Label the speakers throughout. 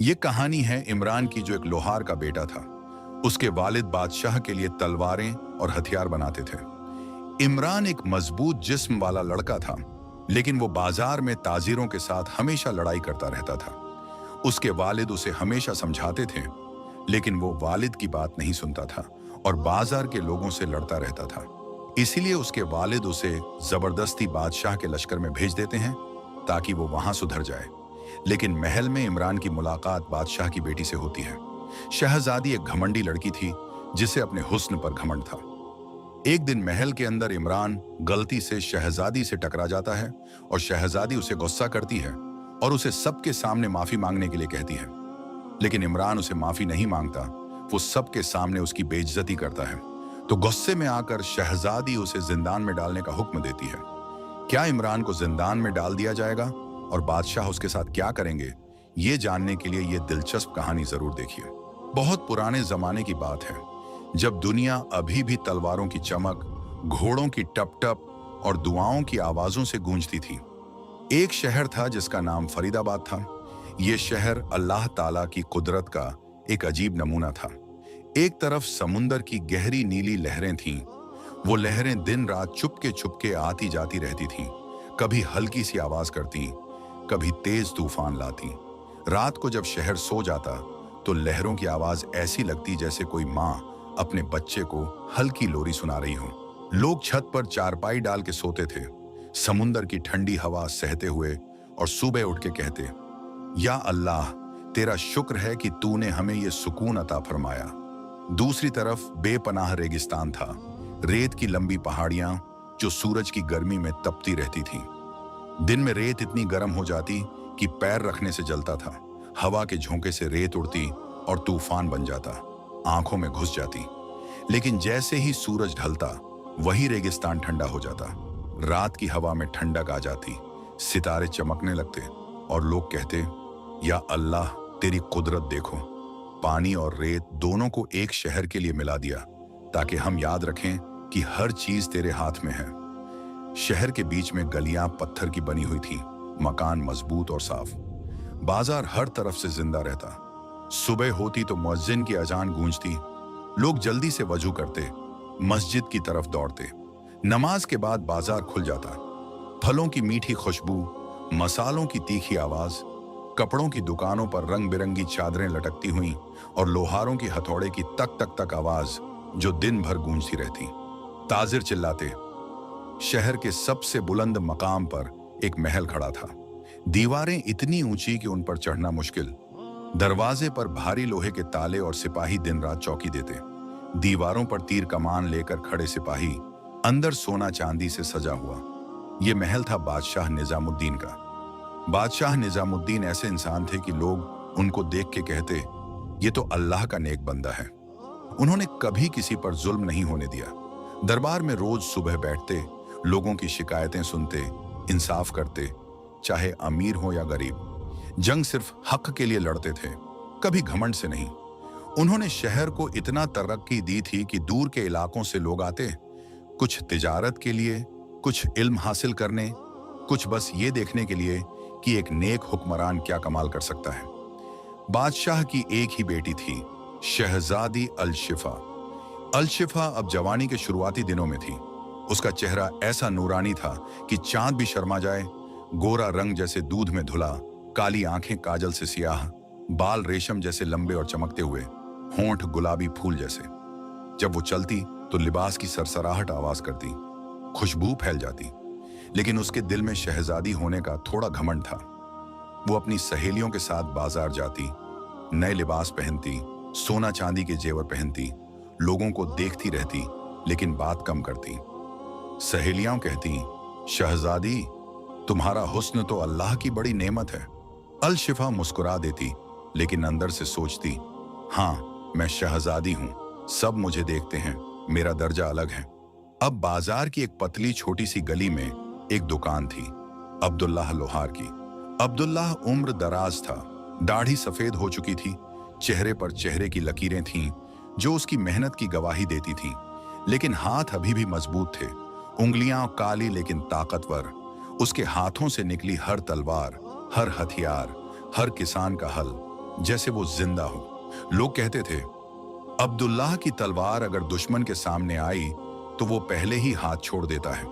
Speaker 1: ये कहानी है इमरान की, जो एक लोहार का बेटा था। उसके वालिद बादशाह के लिए तलवारें और हथियार बनाते थे। इमरान एक मजबूत जिस्म वाला लड़का था, लेकिन वो बाजार में ताजिरों के साथ हमेशा लड़ाई करता रहता था। उसके वालिद उसे हमेशा समझाते थे, लेकिन वो वालिद की बात नहीं सुनता था और बाजार के लोगों से लड़ता रहता था। इसीलिए उसके वालिद उसे जबरदस्ती बादशाह के लश्कर में भेज देते हैं ताकि वो वहां सुधर जाए। लेकिन महल में इमरान की मुलाकात बादशाह की बेटी से होती है। शहजादी एक घमंडी लड़की थी जिसे अपने हुस्न पर घमंड था। एक दिन महल के अंदर इमरान गलती से शहजादी से टकरा जाता है और शहजादी उसे गुस्सा करती है और उसे सबके सामने माफी मांगने के लिए कहती है। लेकिन इमरान उसे माफी नहीं मांगता, वो सबके सामने उसकी बेइज्जती करता है। तो गुस्से में आकर शहजादी उसे जिंदान में डालने का हुक्म देती है। क्या इमरान को जिंदान में डाल दिया जाएगा और बादशाह उसके साथ क्या करेंगे, ये जानने के लिए ये दिलचस्प कहानी जरूर देखिए। बहुत पुराने जमाने की बात है, जब दुनिया अभी भी तलवारों की चमक, घोड़ों की टप टप और दुआओं की आवाजों से गूंजती थी। एक शहर था जिसका नाम फरीदाबाद था। ये शहर अल्लाह ताला की कुदरत का एक अजीब नमूना था। एक तरफ समुंदर की गहरी नीली लहरें थीं। वो लहरें दिन रात चुपके चुपके आती जाती रहती थीं, कभी हल्की सी आवाज करती, कभी तेज तूफान लाती। रात को जब शहर सो जाता तो लहरों की आवाज ऐसी लगती जैसे कोई माँ अपने बच्चे को हल्की लोरी सुना रही हो। लोग छत पर चारपाई डाल के सोते थे, समुंदर की ठंडी हवा सहते हुए, और सुबह उठ के कहते, या अल्लाह, तेरा शुक्र है कि तूने हमें ये सुकून अता फरमाया। दूसरी तरफ बेपनाह रेगिस्तान था, रेत की लंबी पहाड़ियां जो सूरज की गर्मी में तपती रहती थीं। दिन में रेत इतनी गर्म हो जाती कि पैर रखने से जलता था। हवा के झोंके से रेत उड़ती और तूफान बन जाता, आंखों में घुस जाती। लेकिन जैसे ही सूरज ढलता, वही रेगिस्तान ठंडा हो जाता। रात की हवा में ठंडक आ जाती, सितारे चमकने लगते और लोग कहते, या अल्लाह, तेरी कुदरत देखो, पानी और रेत दोनों को एक शहर के लिए मिला दिया ताकि हम याद रखें कि हर चीज तेरे हाथ में है। शहर के बीच में गलियां पत्थर की बनी हुई थी, मकान मजबूत और साफ। बाजार हर तरफ से जिंदा रहता। सुबह होती तो मुअज्जिन की अजान गूंजती, लोग जल्दी से वजू करते, मस्जिद की तरफ दौड़ते। नमाज के बाद बाजार खुल जाता। फलों की मीठी खुशबू, मसालों की तीखी आवाज, कपड़ों की दुकानों पर रंग बिरंगी चादरें लटकती हुई और लोहारों की हथौड़े की तक तक तक आवाज जो दिन भर गूंजती रहती। ताजिर चिल्लाते। शहर के सबसे बुलंद मकाम पर एक महल खड़ा था। दीवारें इतनी ऊंची कि उन पर चढ़ना मुश्किल। दरवाजे पर भारी लोहे के ताले और सिपाही दिन रात चौकी देते। दीवारों पर तीर कमान लेकर खड़े सिपाही, अंदर सोना चांदी से सजा हुआ। यह महल था बादशाह निजामुद्दीन का। बादशाह निजामुद्दीन ऐसे इंसान थे कि लोग उनको देख के कहते, ये तो अल्लाह का नेक बंदा है। उन्होंने कभी किसी पर जुल्म नहीं होने दिया। दरबार में रोज सुबह बैठते, लोगों की शिकायतें सुनते, इंसाफ करते, चाहे अमीर हो या गरीब। जंग सिर्फ हक के लिए लड़ते थे, कभी घमंड से नहीं। उन्होंने शहर को इतना तरक्की दी थी कि दूर के इलाकों से लोग आते, कुछ तिजारत के लिए, कुछ इल्म हासिल करने, कुछ बस ये देखने के लिए कि एक नेक हुक्मरान क्या कमाल कर सकता है। बादशाह की एक ही बेटी थी, शहजादी अल-शिफा। अल-शिफा अब जवानी के शुरुआती दिनों में थी। उसका चेहरा ऐसा नूरानी था कि चांद भी शर्मा जाए। गोरा रंग जैसे दूध में धुला, काली आंखें काजल से सियाह, बाल रेशम जैसे लंबे और चमकते हुए, होंठ गुलाबी फूल जैसे। जब वो चलती तो लिबास की सरसराहट आवाज करती, खुशबू फैल जाती। लेकिन उसके दिल में शहजादी होने का थोड़ा घमंड था। वो अपनी सहेलियों के साथ बाजार जाती, नए लिबास पहनती, सोना चांदी के जेवर पहनती, लोगों को देखती रहती, लेकिन बात कम करती। सहेलियां कहती, शहजादी, तुम्हारा हुस्न तो अल्लाह की बड़ी नेमत है। अल-शिफा मुस्कुरा देती, लेकिन अंदर से सोचती, हाँ, मैं शहजादी हूं, सब मुझे देखते हैं, मेरा दर्जा अलग है। अब बाजार की एक पतली छोटी सी गली में एक दुकान थी, अब्दुल्लाह लोहार की। अब्दुल्लाह उम्र दराज था, दाढ़ी सफेद हो चुकी थी, चेहरे पर चेहरे की लकीरें थीं जो उसकी मेहनत की गवाही देती थीं। लेकिन हाथ अभी भी मजबूत थे, उंगलियां काली लेकिन ताकतवर। उसके हाथों से निकली हर तलवार, हर हथियार, हर किसान का हल जैसे वो जिंदा हो। लोग कहते थे, अब्दुल्लाह की तलवार अगर दुश्मन के सामने आई तो वो पहले ही हाथ छोड़ देता है,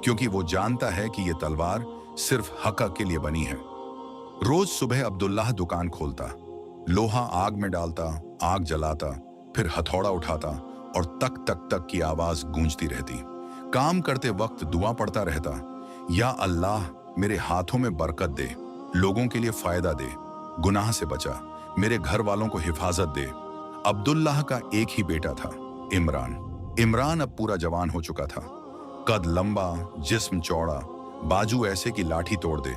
Speaker 1: क्योंकि वो जानता है कि ये तलवार सिर्फ हक के लिए बनी है। रोज सुबह अब्दुल्लाह दुकान खोलता, लोहा आग में डालता, आग जलाता, फिर हथौड़ा उठाता और तक तक तक की आवाज गूंजती रहती। काम करते वक्त दुआ पड़ता रहता, या अल्लाह मेरे हाथों में बरकत दे, लोगों के लिए फायदा दे, गुनाह से बचा, मेरे घर वालों को हिफाजत दे। अब्दुल्लाह का एक ही बेटा था, इमरान। इमरान अब पूरा जवान हो चुका था। कद लंबा, जिस्म चौड़ा, बाजू ऐसे कि लाठी तोड़ दे,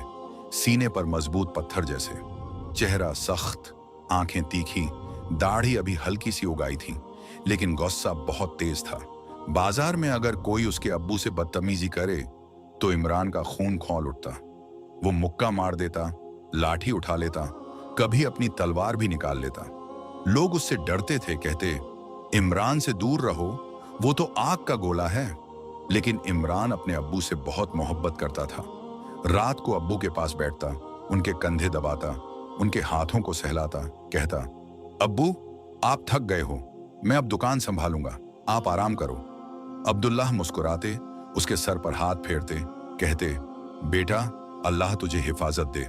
Speaker 1: सीने पर मजबूत पत्थर जैसे, चेहरा सख्त, आंखें तीखी, दाढ़ी अभी हल्की सी उगाई थी, लेकिन गुस्सा बहुत तेज था। बाजार में अगर कोई उसके अब्बू से बदतमीजी करे तो इमरान का खून खौल उठता। वो मुक्का मार देता, लाठी उठा लेता, कभी अपनी तलवार भी निकाल लेता। लोग उससे डरते थे, कहते, इमरान से दूर रहो, वो तो आग का गोला है। लेकिन इमरान अपने अब्बू से बहुत मोहब्बत करता था। रात को अब्बू के पास बैठता, उनके कंधे दबाता, उनके हाथों को सहलाता, कहता, अब्बू आप थक गए हो, मैं अब दुकान संभालूंगा, आप आराम करो। अब्दुल्लाह मुस्कुराते, उसके सर पर हाथ फेरते, कहते, बेटा अल्लाह तुझे हिफाजत दे,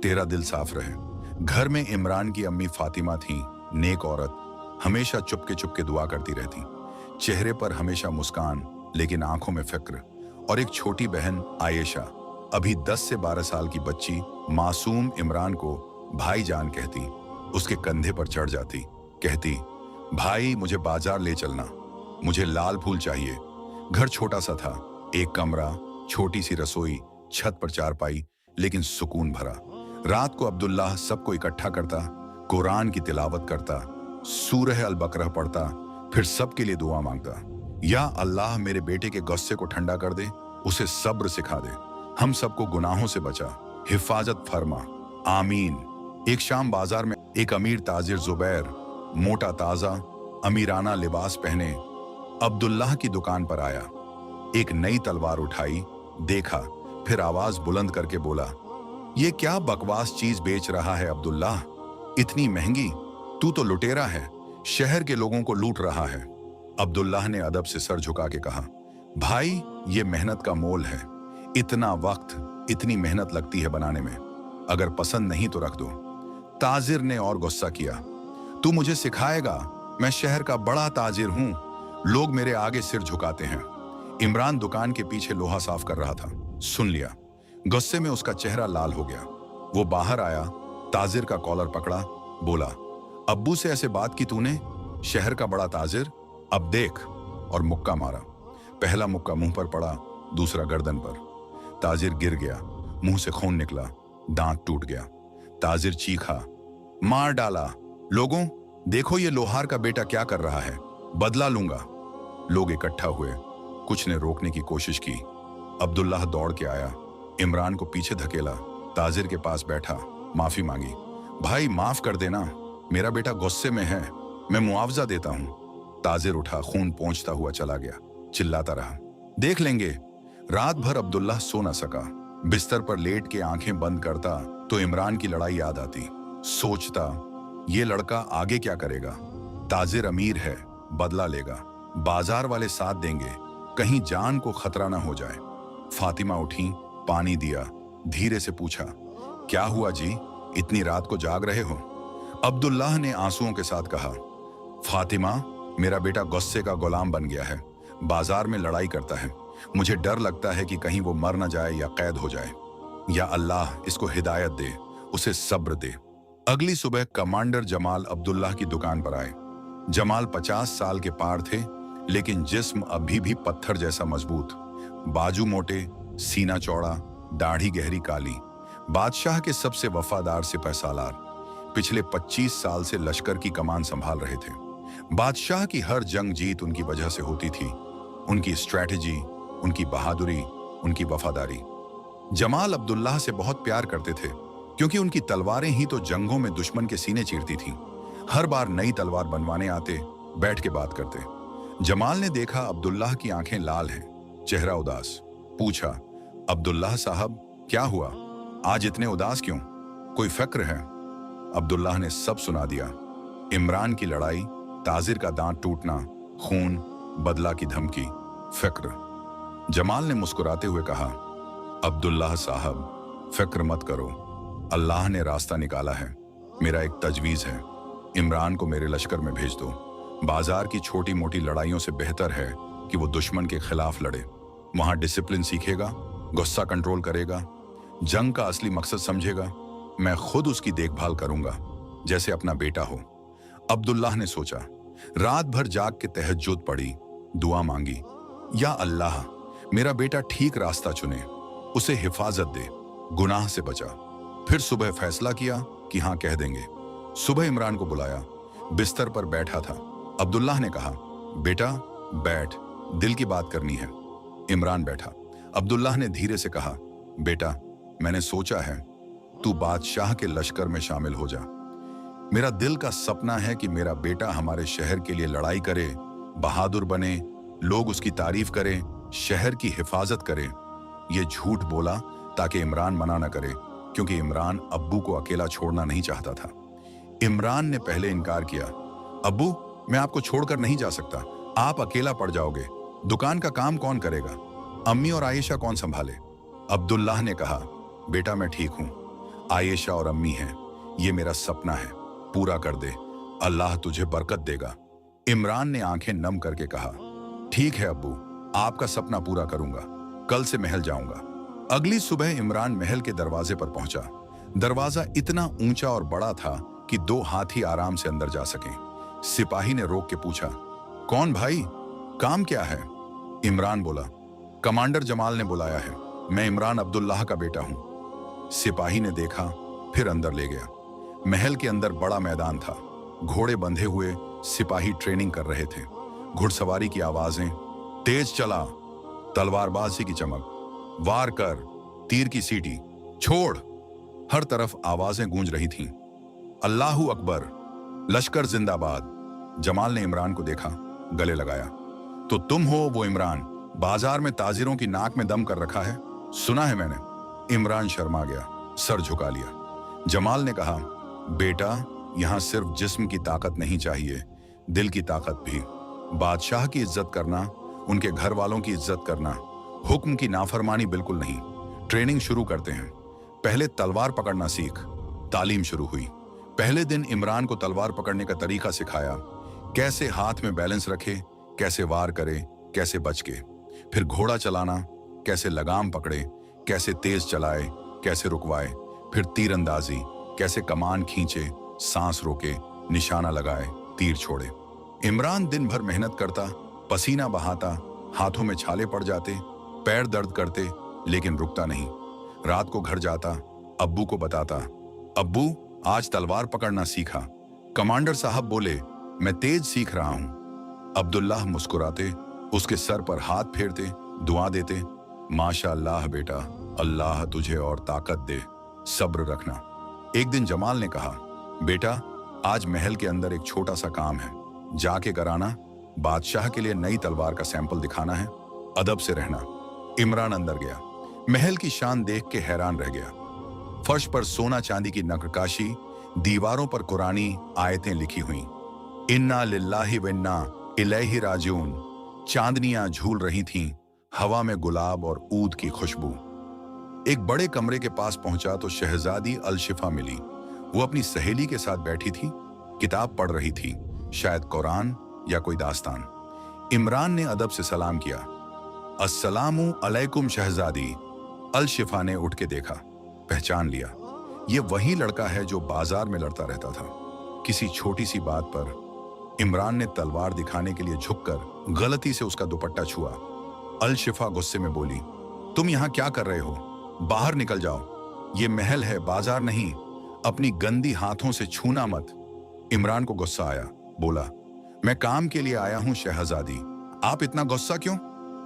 Speaker 1: तेरा दिल साफ रहे। घर में इमरान की अम्मी फातिमा थी, नेक औरत, हमेशा चुपके चुपके दुआ करती रहती। चेहरे पर हमेशा मुस्कान, लेकिन आंखों में फिक्र। और एक छोटी बहन आयशा, अभी 10 से 12 साल की बच्ची, मासूम इमरान को भाईजान कहती, उसके कंधे पर चढ़ जाती, कहती, भाई मुझे बाजार ले चलना, मुझे लाल फूल चाहिए। घर छोटा सा था, एक कमरा, छोटी सी रसोई, छत पर चारपाई, लेकिन सुकून भरा। रात को अब्दुल्लाह सबको इकट्ठा करता, कुरान की तिलावत करता, सूरह अल बकरह पढ़ता, फिर सबके लिए दुआ मांगता, या अल्लाह मेरे बेटे के गुस्से को ठंडा कर दे, उसे सब्र सिखा दे, हम सबको गुनाहों से बचा, हिफाजत फरमा, आमीन। एक शाम बाजार में एक अमीर ताजिर जुबैर, मोटा ताजा अमीराना लिबास पहने, अब्दुल्लाह की दुकान पर आया। एक नई तलवार उठाई, देखा, फिर आवाज बुलंद करके बोला, ये क्या बकवास चीज बेच रहा है अब्दुल्लाह, इतनी महंगी, तू तो लुटेरा है, शहर के लोगों को लूट रहा है। अब्दुल्लाह ने अदब से सर झुका के कहा, भाई ये मेहनत का मोल है, इतना वक्त, इतनी मेहनत लगती है बनाने में, अगर पसंद नहीं तो रख दो। ताजिर ने और गुस्सा किया, तू मुझे सिखाएगा, मैं शहर का बड़ा ताजिर हूं, लोग मेरे आगे सिर झुकाते हैं। इमरान दुकान के पीछे लोहा साफ कर रहा था, सुन लिया। गुस्से में उसका चेहरा लाल हो गया। वो बाहर आया, ताजिर का कॉलर पकड़ा, बोला, अब्बू से ऐसे बात की तूने, शहर का बड़ा ताजिर, अब देख। और मुक्का मारा। पहला मुक्का मुंह पर पड़ा, दूसरा गर्दन पर। ताजिर गिर गया, मुंह से खून निकला, दांत टूट गया। ताजिर चीखा, मार डाला, लोगों देखो ये लोहार का बेटा क्या कर रहा है, बदला लूंगा। लोग इकट्ठा हुए, कुछ ने रोकने की कोशिश की। अब्दुल्लाह दौड़ के आया, इमरान को पीछे धकेला, ताजिर के पास बैठा, माफी मांगी, भाई माफ कर देना, मेरा बेटा गुस्से में है, मैं मुआवजा देता हूं। ताजिर उठा, खून पोंछता हुआ चला गया, चिल्लाता रहा, देख लेंगे। रात भर अब्दुल्लाह सो न सका। बिस्तर पर लेट के आंखें बंद करता तो इमरान की लड़ाई याद आती। सोचता, ये लड़का आगे क्या करेगा, ताजिर अमीर है, बदला लेगा, बाजार वाले साथ देंगे, कहीं जान को खतरा ना हो जाए। फातिमा उठी, पानी दिया, धीरे से पूछा, क्या हुआ जी, इतनी रात को जाग रहे हो? अब्दुल्लाह ने आंसुओं के साथ कहा, फातिमा मेरा बेटा गुस्से का गुलाम बन गया है, बाजार में लड़ाई करता है, मुझे डर लगता है कि कहीं वो मर न जाए या कैद हो जाए। या अल्लाह इसको हिदायत दे, उसे सब्र दे। अगली सुबह कमांडर जमाल अब्दुल्लाह की दुकान पर आए। जमाल 50 साल के पार थे, लेकिन जिस्म अभी भी पत्थर जैसा मजबूत, बाजू मोटे, सीना चौड़ा, दाढ़ी गहरी काली। बादशाह के सबसे वफादार सिपह सालार, पिछले 25 साल से लश्कर की कमान संभाल रहे थे। बादशाह की हर जंग जीत उनकी वजह से होती थी, उनकी स्ट्रैटेजी, उनकी बहादुरी, उनकी वफादारी। जमाल अब्दुल्लाह से बहुत प्यार करते थे, क्योंकि उनकी तलवारें ही तो जंगों में दुश्मन के सीने चीरती थीं। हर बार नई तलवार बनवाने आते, बैठ के बात करते। जमाल ने देखा अब्दुल्लाह की आंखें लाल हैं, चेहरा उदास। पूछा, अब्दुल्लाह साहब क्या हुआ, आज इतने उदास क्यों, कोई फिक्र है? अब्दुल्लाह ने सब सुना दिया। इमरान की लड़ाई, ताजिर का दांत टूटना, खून, बदला की धमकी, फिक्र। जमाल ने मुस्कुराते हुए कहा, अब्दुल्लाह साहब, फिक्र मत करो, अल्लाह ने रास्ता निकाला है। मेरा एक तजवीज है, इमरान को मेरे लश्कर में भेज दो। बाजार की छोटी मोटी लड़ाइयों से बेहतर है कि वो दुश्मन के खिलाफ लड़े। वहां डिसिप्लिन सीखेगा, गुस्सा कंट्रोल करेगा, जंग का असली मकसद समझेगा। मैं खुद उसकी देखभाल करूंगा जैसे अपना बेटा हो। अब्दुल्लाह ने सोचा। रात भर जाग के तहज्जुद पढ़ी, दुआ मांगी, या अल्लाह, मेरा बेटा ठीक रास्ता चुने, उसे हिफाजत दे, गुनाह से बचा। फिर सुबह फैसला किया कि हाँ कह देंगे। सुबह इमरान को बुलाया, बिस्तर पर बैठा था। अब्दुल्लाह ने कहा, बेटा बैठ, दिल की बात करनी है। इमरान बैठा। अब्दुल्लाह ने धीरे से कहा, बेटा मैंने सोचा है तू बादशाह के लश्कर में शामिल हो जा। मेरा दिल का सपना है कि मेरा बेटा हमारे शहर के लिए लड़ाई करे, बहादुर बने, लोग उसकी तारीफ करें, शहर की हिफाजत करें। ये झूठ बोला ताकि इमरान मना न करे, क्योंकि इमरान अब्बू को अकेला छोड़ना नहीं चाहता था। इमरान ने पहले इनकार किया, अब्बू मैं आपको छोड़कर नहीं जा सकता, आप अकेला पड़ जाओगे। दुकान का काम कौन करेगा? अम्मी और आयशा कौन संभाले? अब्दुल्लाह ने कहा, बेटा मैं ठीक हूं, आयशा और अम्मी हैं, ये मेरा सपना है, पूरा कर दे, अल्लाह तुझे बरकत देगा। इमरान ने आंखें नम करके कहा, ठीक है अब्बू, आपका सपना पूरा करूंगा, कल से महल जाऊंगा। अगली सुबह इमरान महल के दरवाजे पर पहुंचा। दरवाजा इतना ऊंचा और बड़ा था कि 2 हाथी आराम से अंदर जा सकें। सिपाही ने रोक के पूछा, कौन भाई, काम क्या है? इमरान बोला, कमांडर जमाल ने बुलाया है, मैं इमरान अब्दुल्लाह का बेटा हूं। सिपाही ने देखा, फिर अंदर ले गया। महल के अंदर बड़ा मैदान था, घोड़े बंधे हुए सिपाही ट्रेनिंग कर रहे थे। घुड़सवारी की आवाजें, तेज चला, तलवारबाजी की चमक, वार कर, तीर की सीटी, छोड़, हर तरफ आवाजें गूंज रही थीं। अल्लाहू अकबर, लश्कर जिंदाबाद। जमाल ने इमरान को देखा, गले लगाया, तो तुम हो वो इमरान, बाजार में ताजिरों की नाक में दम कर रखा है, सुना है मैंने। इमरान शर्मा गया, सर झुका लिया। जमाल ने कहा, बेटा यहां सिर्फ जिस्म की ताकत नहीं चाहिए, दिल की ताकत भी। बादशाह की इज्जत करना, उनके घर वालों की इज्जत करना, हुक्म की नाफरमानी बिल्कुल नहीं। ट्रेनिंग शुरू करते हैं, पहले तलवार पकड़ना सीख। तालीम शुरू हुई। पहले दिन इमरान को तलवार पकड़ने का तरीका सिखाया, कैसे हाथ में बैलेंस रखे, कैसे वार करे, कैसे बच के। फिर घोड़ा चलाना, कैसे लगाम पकड़े, कैसे तेज चलाए, कैसे रुकवाए। फिर तीरंदाजी, कैसे कमान खींचे, सांस रोके, निशाना लगाए, तीर छोड़े। इमरान दिन भर मेहनत करता, पसीना बहाता, हाथों में छाले पड़ जाते, पैर दर्द करते, लेकिन रुकता नहीं। रात को घर जाता, अब्बू को बताता, अब्बू आज तलवार पकड़ना सीखा। कमांडर साहब बोले, मैं तेज सीख रहा हूं। अब्दुल्लाह मुस्कुराते, उसके सर पर हाथ फेरते, दुआ देते, माशाअल्लाह बेटा, अल्लाह तुझे और ताकत दे, सब्र रखना। एक दिन जमाल ने कहा, बेटा आज महल के अंदर एक छोटा सा काम है, जाके कराना, बादशाह के लिए नई तलवार का सैंपल दिखाना है, अदब से रहना। इमरान अंदर गया, महल की शान देख के हैरान रह गया। फर्श पर सोना चांदी की नक्काशी, दीवारों पर कुरानी आयतें लिखी हुई, इन्ना लिल्लाहि व इन्ना इलैहि राजिऊन। चांदनियां झूल रही थीं, हवा में गुलाब और ऊद की खुशबू। एक बड़े कमरे के पास पहुंचा तो शहजादी अलशिफा मिली। वो अपनी सहेली के साथ बैठी थी, किताब पढ़ रही थी, शायद कुरान या कोई दास्तान। इमरान ने अदब से सलाम किया, अस्सलामु अलैकुम शहजादी। अलशिफा ने उठ के देखा, पहचान लिया, ये वही लड़का है जो बाजार में लड़ता रहता था। किसी छोटी सी बात पर इमरान ने तलवार दिखाने के लिए झुककर गलती से उसका दुपट्टा छुआ। अलशिफा गुस्से में बोली, तुम यहां क्या कर रहे हो? बाहर निकल जाओ, ये महल है, बाजार नहीं, अपनी गंदी हाथों से छूना मत। इमरान को गुस्सा आया, बोला, मैं काम के लिए आया हूं शहजादी, आप इतना गुस्सा क्यों?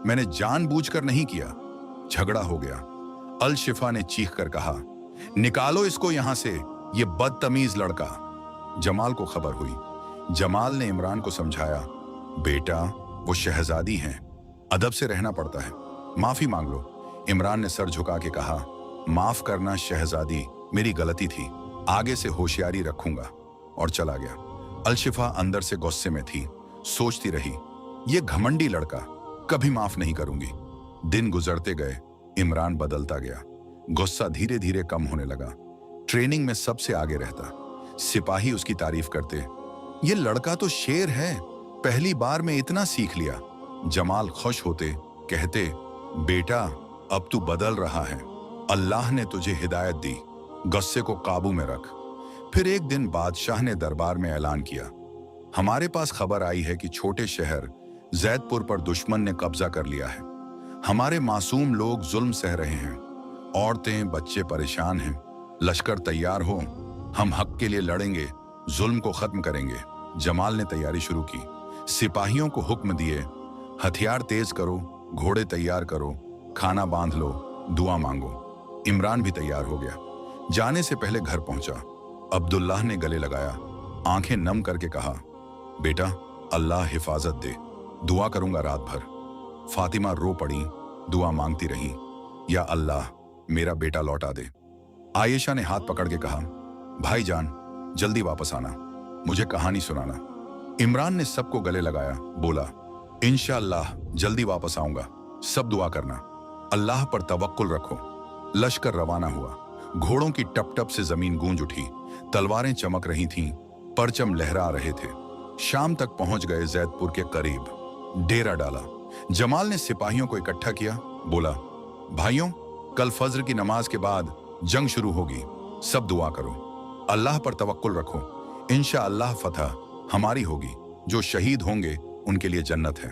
Speaker 1: मैंने जानबूझकर नहीं किया। झगड़ा हो गया। अलशिफा ने चीख कर कहा, निकालो इसको यहां से, ये बदतमीज लड़का। जमाल को खबर हुई। जमाल ने इमरान को समझाया, बेटा वो शहजादी हैं, अदब से रहना पड़ता है, माफी मांग लो। इमरान ने सर झुका के कहा, माफ करना शहजादी, मेरी गलती थी, आगे से होशियारी रखूंगा, और चला गया। अलशिफा अंदर से गुस्से में थी, सोचती रही, ये घमंडी लड़का, कभी माफ नहीं करूंगी। दिन गुजरते गए, इमरान बदलता गया। गुस्सा धीरे धीरे कम होने लगा। ट्रेनिंग में सबसे आगे रहता, सिपाही उसकी तारीफ करते, ये लड़का तो शेर है, पहली बार में इतना सीख लिया। जमाल खुश होते, कहते, बेटा अब तू बदल रहा है, अल्लाह ने तुझे हिदायत दी, गुस्से को काबू में रख। फिर एक दिन बादशाह ने दरबार में ऐलान किया, हमारे पास खबर आई है कि छोटे शहर जैदपुर पर दुश्मन ने कब्जा कर लिया है। हमारे मासूम लोग जुल्म सह रहे हैं, औरतें बच्चे परेशान हैं। लश्कर तैयार हो, हम हक के लिए लड़ेंगे, जुल्म को खत्म करेंगे। जमाल ने तैयारी शुरू की, सिपाहियों को हुक्म दिए, हथियार तेज करो, घोड़े तैयार करो, खाना बांध लो, दुआ मांगो। इमरान भी तैयार हो गया। जाने से पहले घर पहुंचा। अब्दुल्लाह ने गले लगाया, आंखें नम करके कहा, बेटा अल्लाह हिफाजत दे, दुआ करूंगा रात भर। फातिमा रो पड़ी, दुआ मांगती रही, या अल्लाह मेरा बेटा लौटा दे। आयशा ने हाथ पकड़ के कहा, भाईजान जल्दी वापस आना, मुझे कहानी सुनाना। इमरान ने सबको गले लगाया, बोला, इंशाअल्लाह जल्दी वापस आऊंगा, सब दुआ करना, अल्लाह पर तवक्कुल रखो। लश्कर रवाना हुआ। घोड़ों की टप टप से जमीन गूंज उठी, तलवारें चमक रही थीं, परचम लहरा रहे थे। शाम तक पहुंच गए जैदपुर के करीब। डेरा डाला। जमाल ने सिपाहियों को इकट्ठा किया, बोला, भाइयों कल फज्र की नमाज के बाद जंग शुरू होगी, सब दुआ करो, अल्लाह पर तवक्कुल रखो, इंशाअल्लाह फतह हमारी होगी। जो शहीद होंगे उनके लिए जन्नत है।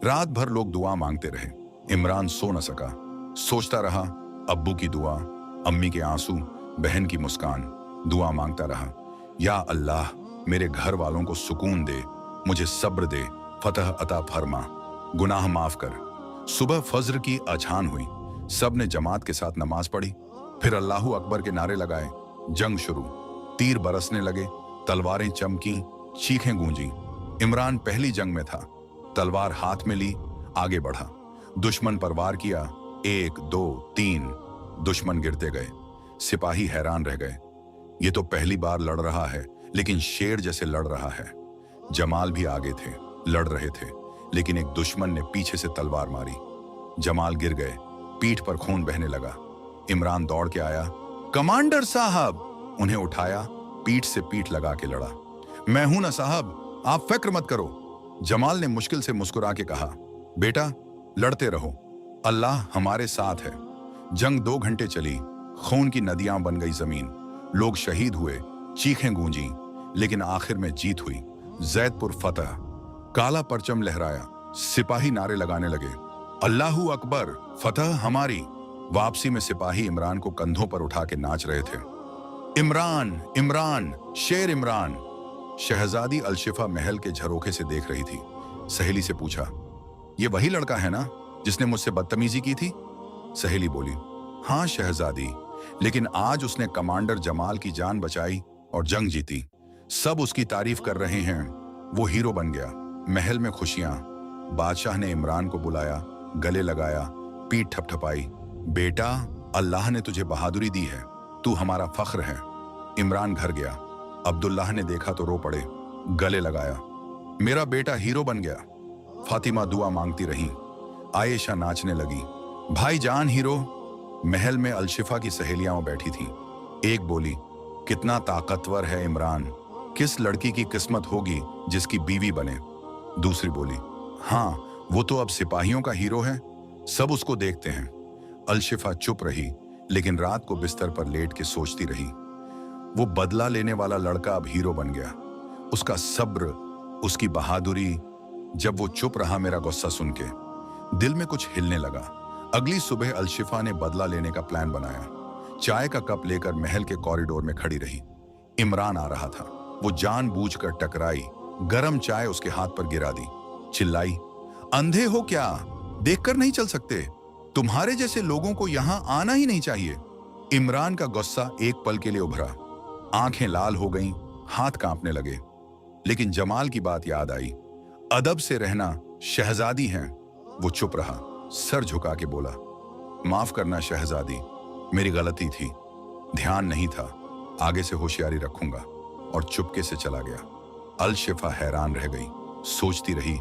Speaker 1: रात भर लोग दुआ मांगते रहे। इमरान सो न सका, सोचता रहा, अब्बू की दुआ, अम्मी के आंसू, बहन की मुस्कान। दुआ मांगता रहा, या अल्लाह मेरे घर वालों को सुकून दे, मुझे सब्र दे, फतह अता फरमा, गुनाह माफ कर। सुबह फज्र की अजान हुई, सब ने जमात के साथ नमाज पढ़ी, फिर अल्लाहू अकबर के नारे लगाए। जंग शुरू। तीर बरसने लगे, तलवारें चमकी, चीखें गूंजी। इमरान पहली जंग में था। तलवार हाथ में ली, आगे बढ़ा, दुश्मन पर वार किया। 1 2 3 दुश्मन गिरते गए। सिपाही हैरान रह गए, ये तो पहली बार लड़ रहा है, लेकिन शेर जैसे लड़ रहा है। जमाल भी आगे थे, लड़ रहे थे, लेकिन एक दुश्मन ने पीछे से तलवार मारी। जमाल गिर गए, पीठ पर खून बहने लगा। इमरान दौड़ के आया, कमांडर साहब। उन्हें उठाया, पीठ से पीठ लगा के लड़ा। मैं हूं ना साहब, आप फिक्र मत करो। जमाल ने मुश्किल से मुस्कुरा के कहा, बेटा लड़ते रहो, अल्लाह हमारे साथ है। जंग 2 घंटे चली, खून की नदियां बन गई जमीन, लोग शहीद हुए, चीखें गूंजी, लेकिन आखिर में जीत हुई। जैदपुर फतह। काला परचम लहराया, सिपाही नारे लगाने लगे, अल्लाहू अकबर, फतह हमारी। वापसी में सिपाही इमरान को कंधों पर उठा के नाच रहे थे। इमरान इमरान, शेर इमरान। शहजादी अलशिफा महल के झरोखे से देख रही थी। सहेली से पूछा, ये वही लड़का है ना जिसने मुझसे बदतमीजी की थी? सहेली बोली, हाँ शहजादी, लेकिन आज उसने कमांडर जमाल की जान बचाई और जंग जीती। सब उसकी तारीफ कर रहे हैं, वो हीरो बन गया। महल में खुशियां। बादशाह ने इमरान को बुलाया, गले लगाया, पीठ थपथपाई, बेटा अल्लाह ने तुझे बहादुरी दी है, तू हमारा फख्र है। इमरान घर गया। अब्दुल्लाह ने देखा तो रो पड़े, गले लगाया, मेरा बेटा हीरो बन गया। फातिमा दुआ मांगती रही। आयशा नाचने लगी, भाईजान हीरो। महल में अलशिफा की सहेलियां बैठी थीं। एक बोली, कितना ताकतवर है इमरान, किस लड़की की किस्मत होगी जिसकी बीवी बने। दूसरी बोली, हाँ वो तो अब सिपाहियों का हीरो है, सब उसको देखते हैं। अलशिफा चुप रही, लेकिन रात को बिस्तर पर लेट के सोचती रही। वो बदला लेने वाला लड़का अब हीरो बन गया। उसका सब्र, उसकी बहादुरी। जब वो चुप रहा, मेरा गुस्सा सुन के दिल में कुछ हिलने लगा। अगली सुबह अलशिफा ने बदला लेने का प्लान बनाया। चाय का कप लेकर महल के कॉरिडोर में खड़ी रही। इमरान आ रहा था। वो जानबूझकर टकराई, गरम चाय उसके हाथ पर गिरा दी, चिल्लाई, अंधे हो क्या, देखकर नहीं चल सकते? तुम्हारे जैसे लोगों को यहां आना ही नहीं चाहिए। इमरान का गुस्सा एक पल के लिए उभरा, आंखें लाल हो गईं, हाथ कांपने लगे। लेकिन जमाल की बात याद आई, अदब से रहना, शहजादी हैं। वो चुप रहा, सर झुका के बोला, माफ करना शहजादी, मेरी गलती थी, ध्यान नहीं था। आगे से होशियारी रखूंगा, और चुपके से चला गया। अल-शिफा हैरान रह गई, सोचती रही,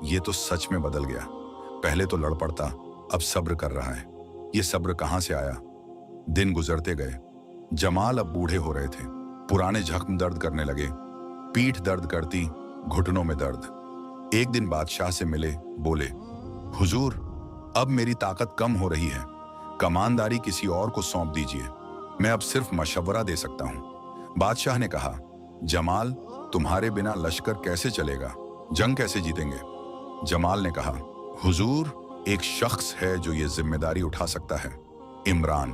Speaker 1: ये तो सच में बदल गया। पहले तो लड़ पड़ता, अब सब्र कर रहा है। ये सब्र कहां से आया? दिन गुजरते गए। जमाल अब बूढ़े हो रहे थे। पुराने जख्म दर्द करने लगे, पीठ दर्द करती, घुटनों में दर्द। एक दिन बादशाह से मिले, बोले, हुजूर, अब मेरी ताकत कम हो रही है, कमानदारी किसी और को सौंप दीजिए, मैं अब सिर्फ मशवरा दे सकता हूं। बादशाह ने कहा, जमाल, तुम्हारे बिना लश्कर कैसे चलेगा, जंग कैसे जीतेंगे? जमाल ने कहा, हुजूर, एक शख्स है जो ये जिम्मेदारी उठा सकता है, इमरान।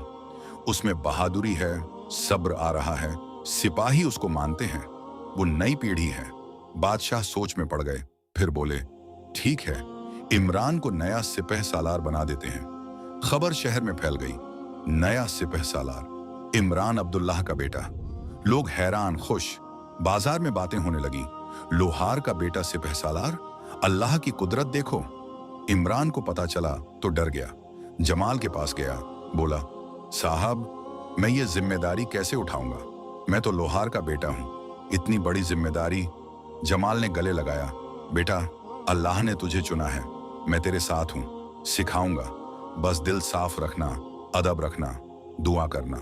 Speaker 1: उसमें बहादुरी है, सब्र आ रहा है, सिपाही उसको मानते हैं, वो नई पीढ़ी है। बादशाह सोच में पड़ गए, फिर बोले, ठीक है, इमरान को नया सिपह सालार बना देते हैं। खबर शहर में फैल गई, नया सिपह सालार, इमरान अब्दुल्लाह का बेटा। लोग हैरान खुश, बाजार में बातें होने लगी, लोहार का बेटा सिपह सालार, अल्लाह की कुदरत देखो। इमरान को पता चला तो डर गया, जमाल के पास गया, बोला, साहब, मैं ये जिम्मेदारी कैसे उठाऊंगा? मैं तो लोहार का बेटा हूं, इतनी बड़ी जिम्मेदारी। जमाल ने गले लगाया, बेटा, अल्लाह ने तुझे चुना है, मैं तेरे साथ हूं, सिखाऊंगा, बस दिल साफ रखना, अदब रखना, दुआ करना।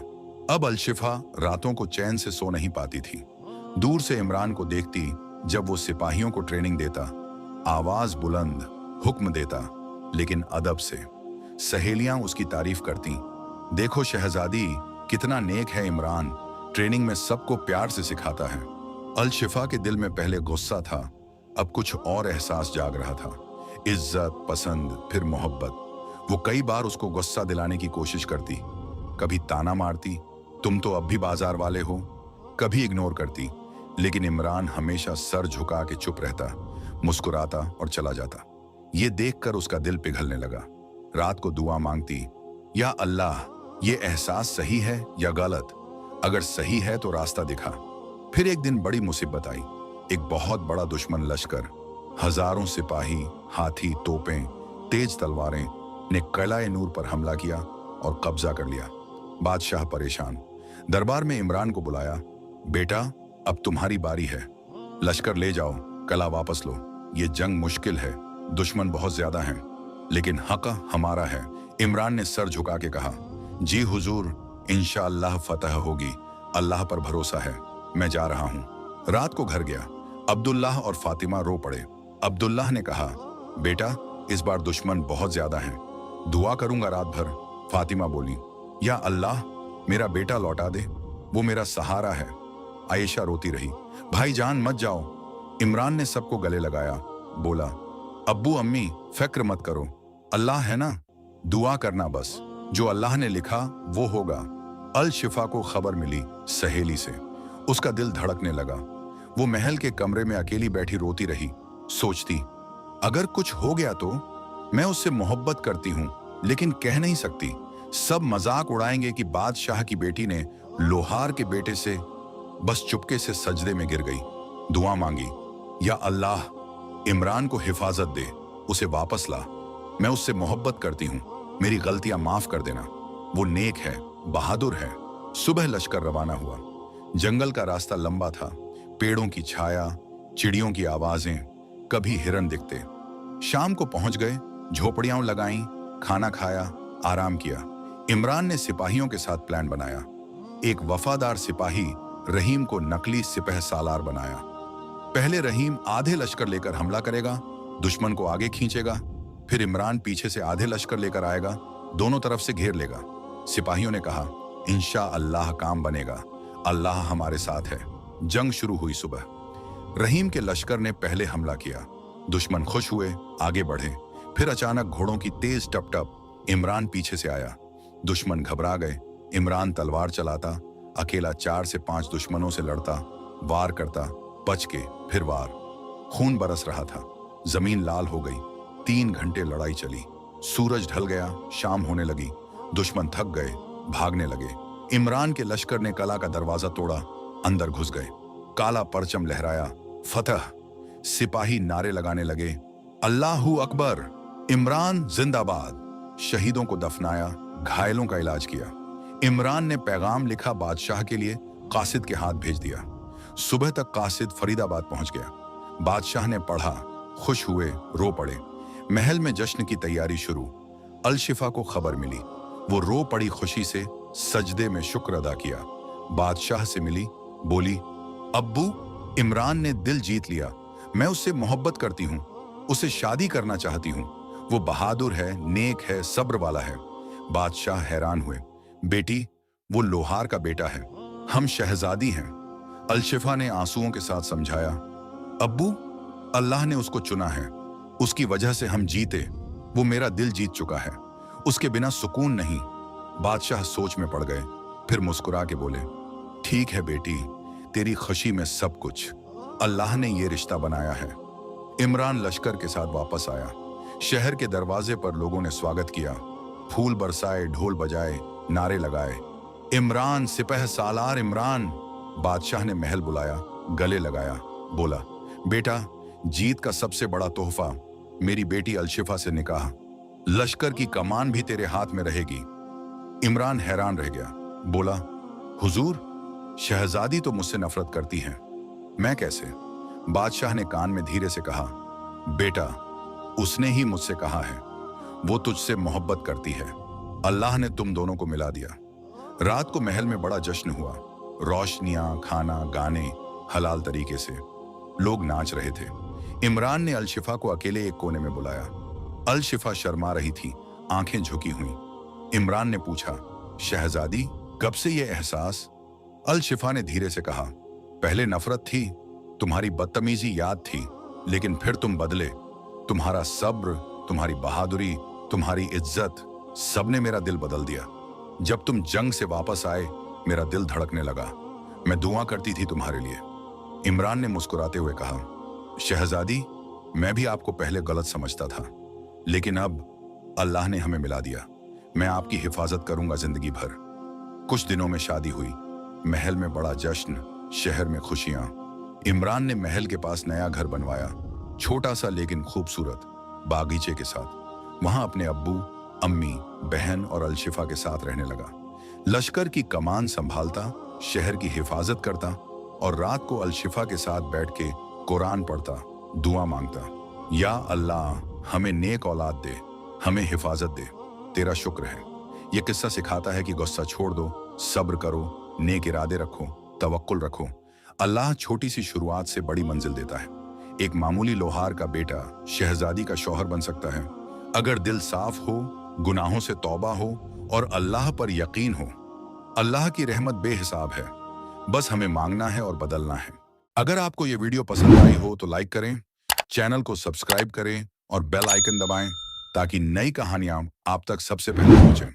Speaker 1: अब अल-शिफा रातों को चैन से सो नहीं पाती थी। दूर से इमरान को देखती जब वो सिपाहियों को ट्रेनिंग देता, आवाज बुलंद, हुक्म देता, लेकिन अदब से। सहेलियां उसकी तारीफ करती, देखो शहजादी, कितना नेक है इमरान, ट्रेनिंग में सबको प्यार से सिखाता है। अल-शिफा के दिल में पहले गुस्सा था, अब कुछ और एहसास जाग रहा था, इज्जत, पसंद, फिर मोहब्बत। वो कई बार उसको गुस्सा दिलाने की कोशिश करती, कभी ताना मारती, तुम तो अब भी बाजार वाले हो, कभी इग्नोर करती, लेकिन इमरान हमेशा सर झुका के चुप रहता, मुस्कुराता और चला जाता। ये देखकर उसका दिल पिघलने लगा। रात को दुआ मांगती, या अल्लाह, ये एहसास सही है या गलत? अगर सही है तो रास्ता दिखा। फिर एक दिन बड़ी मुसीबत आई। एक बहुत बड़ा दुश्मन लश्कर, हजारों सिपाही, हाथी, तोपें, तेज तलवारें ने किला नूर पर हमला किया और कब्जा कर लिया। बादशाह परेशान, दरबार में इमरान को बुलाया, बेटा, अब तुम्हारी बारी है, लश्कर ले जाओ, किला वापस लो। ये जंग मुश्किल है, दुश्मन बहुत ज्यादा हैं, लेकिन हक हमारा है। इमरान ने सर झुका के कहा, जी हुजूर, इंशाअल्लाह फतह होगी, अल्लाह पर भरोसा है, मैं जा रहा हूँ। रात को घर गया। अब्दुल्लाह और फातिमा रो पड़े। अब्दुल्लाह ने कहा, बेटा, इस बार दुश्मन बहुत ज्यादा हैं, दुआ करूंगा रात भर। फातिमा बोली, या अल्लाह, मेरा बेटा लौटा दे, वो मेरा सहारा है। आयशा रोती रही, भाईजान मत जाओ। इमरान ने सबको गले लगाया, बोला, अब्बू अम्मी, फिक्र मत करो, अल्लाह है ना, दुआ करना बस, जो अल्लाह ने लिखा वो होगा। अल-शिफा को खबर मिली सहेली से, उसका दिल धड़कने लगा। वो महल के कमरे में अकेली बैठी रोती रही, सोचती, अगर कुछ हो गया तो? मैं उससे मोहब्बत करती हूँ, लेकिन कह नहीं सकती। सब मजाक उड़ाएंगे कि बादशाह की बेटी ने लोहार के बेटे से। बस चुपके से सजदे में गिर गई, दुआ मांगी, या अल्लाह, इमरान को हिफाजत दे, उसे वापस ला, मैं उससे मोहब्बत करती हूँ, मेरी गलतियां माफ कर देना, वो नेक है, बहादुर है। सुबह लश्कर रवाना हुआ। जंगल का रास्ता लंबा था, पेड़ों की छाया, चिड़ियों की आवाजें, कभी हिरन दिखते। शाम को पहुंच गए, झोपड़ियां लगाईं, खाना खाया, आराम किया। इमरान ने सिपाहियों के साथ प्लान बनाया। एक वफादार सिपाही रहीम को नकली सिपह सालार बनाया। पहले रहीम आधे लश्कर लेकर हमला करेगा, दुश्मन को आगे खींचेगा, फिर इमरान पीछे से आधे लश्कर लेकर आएगा, दोनों तरफ से घेर लेगा। सिपाहियों ने कहा, इंशा अल्लाह काम बनेगा, अल्लाह हमारे साथ है। जंग शुरू हुई। सुबह रहीम के लश्कर ने पहले हमला किया, दुश्मन खुश हुए, आगे बढ़े। फिर अचानक घोड़ों की तेज टप-टप, इमरान पीछे से आया। दुश्मन घबरा गए। इमरान तलवार चलाता, अकेला 4 से 5 दुश्मनों से लड़ता, वार करता, बच के फिर वार। खून बरस रहा था, जमीन लाल हो गई। 3 घंटे लड़ाई चली। सूरज ढल गया, शाम होने लगी। दुश्मन थक गए, भागने लगे। इमरान के लश्कर ने कला का दरवाजा तोड़ा, अंदर घुस गए। काला परचम लहराया, फतह। सिपाही नारे लगाने लगे, अल्लाहू अकबर, इमरान जिंदाबाद। शहीदों को दफनाया, घायलों का इलाज किया। इमरान ने पैगाम लिखा बादशाह के लिए, कासिद के हाथ भेज दिया। सुबह तक कासिद फरीदाबाद पहुंच गया। बादशाह ने पढ़ा, खुश हुए, रो पड़े। महल में जश्न की तैयारी शुरू। अलशिफा को खबर मिली। वो रो पड़ी खुशी से, सजदे में शुक्र अदा किया। बादशाह से मिली, बोली, अब्बू, इमरान ने दिल जीत लिया। मैं उससे मोहब्बत करती हूँ, उसे शादी करना चाहती हूँ। वो बहादुर है, नेक है, सब्र वाला है। बादशाह हैरान हुए। बेटी, वो लोहार का बेटा है, हम शहजादी हैं। अलशिफा ने आंसुओं के साथ समझाया, अब्बू, अल्लाह ने उसको चुना है, उसकी वजह से हम जीते। वो मेरा दिल जीत चुका है, उसके बिना सुकून नहीं। बादशाह सोच में पड़ गए, फिर मुस्कुरा के बोले, ठीक है बेटी, तेरी खुशी में सब कुछ। अल्लाह ने ये रिश्ता बनाया है। इमरान लश्कर के साथ वापस आया। शहर के दरवाजे पर लोगों ने स्वागत किया, फूल बरसाए, ढोल बजाए, नारे लगाए, इमरान सिपह सालार इमरान। बादशाह ने महल बुलाया, गले लगाया, बोला, बेटा, जीत का सबसे बड़ा तोहफा मेरी बेटी अलशिफा से निकाह। लश्कर की कमान भी तेरे हाथ में रहेगी। इमरान हैरान रह गया, बोला, हुजूर, शहजादी तो मुझसे नफरत करती है, मैं कैसे? बादशाह ने कान में धीरे से कहा, बेटा, उसने ही मुझसे कहा है, वो तुझसे मोहब्बत करती है। अल्लाह ने तुम दोनों को मिला दिया। रात को महल में बड़ा जश्न हुआ। रोशनियां, खाना, गाने, हलाल तरीके से लोग नाच रहे थे। इमरान ने अलशिफा को अकेले एक कोने में बुलाया। अलशिफा शर्मा रही थी, आंखें झुकी हुई। इमरान ने पूछा, शहजादी, कब से ये एहसास? अलशिफा ने धीरे से कहा, पहले नफरत थी, तुम्हारी बदतमीजी याद थी, लेकिन फिर तुम बदले। तुम्हारा सब्र, तुम्हारी बहादुरी, तुम्हारी इज्जत, सबने मेरा दिल बदल दिया। जब तुम जंग से वापस आए, मेरा दिल धड़कने लगा। मैं दुआ करती थी तुम्हारे लिए। इमरान ने मुस्कुराते हुए कहा, शहजादी, मैं भी आपको पहले गलत समझता था, लेकिन अब अल्लाह ने हमें मिला दिया। मैं आपकी हिफाजत करूंगा जिंदगी भर। कुछ दिनों में शादी हुई। महल में बड़ा जश्न, शहर में खुशियां। इमरान ने महल के पास नया घर बनवाया, छोटा सा लेकिन खूबसूरत, बागीचे के साथ। वहां अपने अब्बू, अम्मी, बहन और अलशिफा के साथ रहने लगा। लश्कर की कमान संभालता, शहर की हिफाजत करता और रात को अलशिफा के साथ बैठ के कुरान पढ़ता, दुआ मांगता, या अल्लाह, हमें नेक औलाद दे, हमें हिफाजत दे, तेरा शुक्र है। यह किस्सा सिखाता है कि गुस्सा छोड़ दो, सब्र करो, नेक इरादे रखो, तवक्कुल रखो। अल्लाह छोटी सी शुरुआत से बड़ी मंजिल देता है। एक मामूली लोहार का बेटा शहजादी का शौहर बन सकता है, अगर दिल साफ हो, गुनाहों से तौबा हो और अल्लाह पर यकीन हो। अल्लाह की रहमत बेहिसाब है, बस हमें मांगना है और बदलना है। अगर आपको ये वीडियो पसंद आई हो तो लाइक करें, चैनल को सब्सक्राइब करें और बेल आइकन दबाएं ताकि नई कहानियां आप तक सबसे पहले पहुंचें।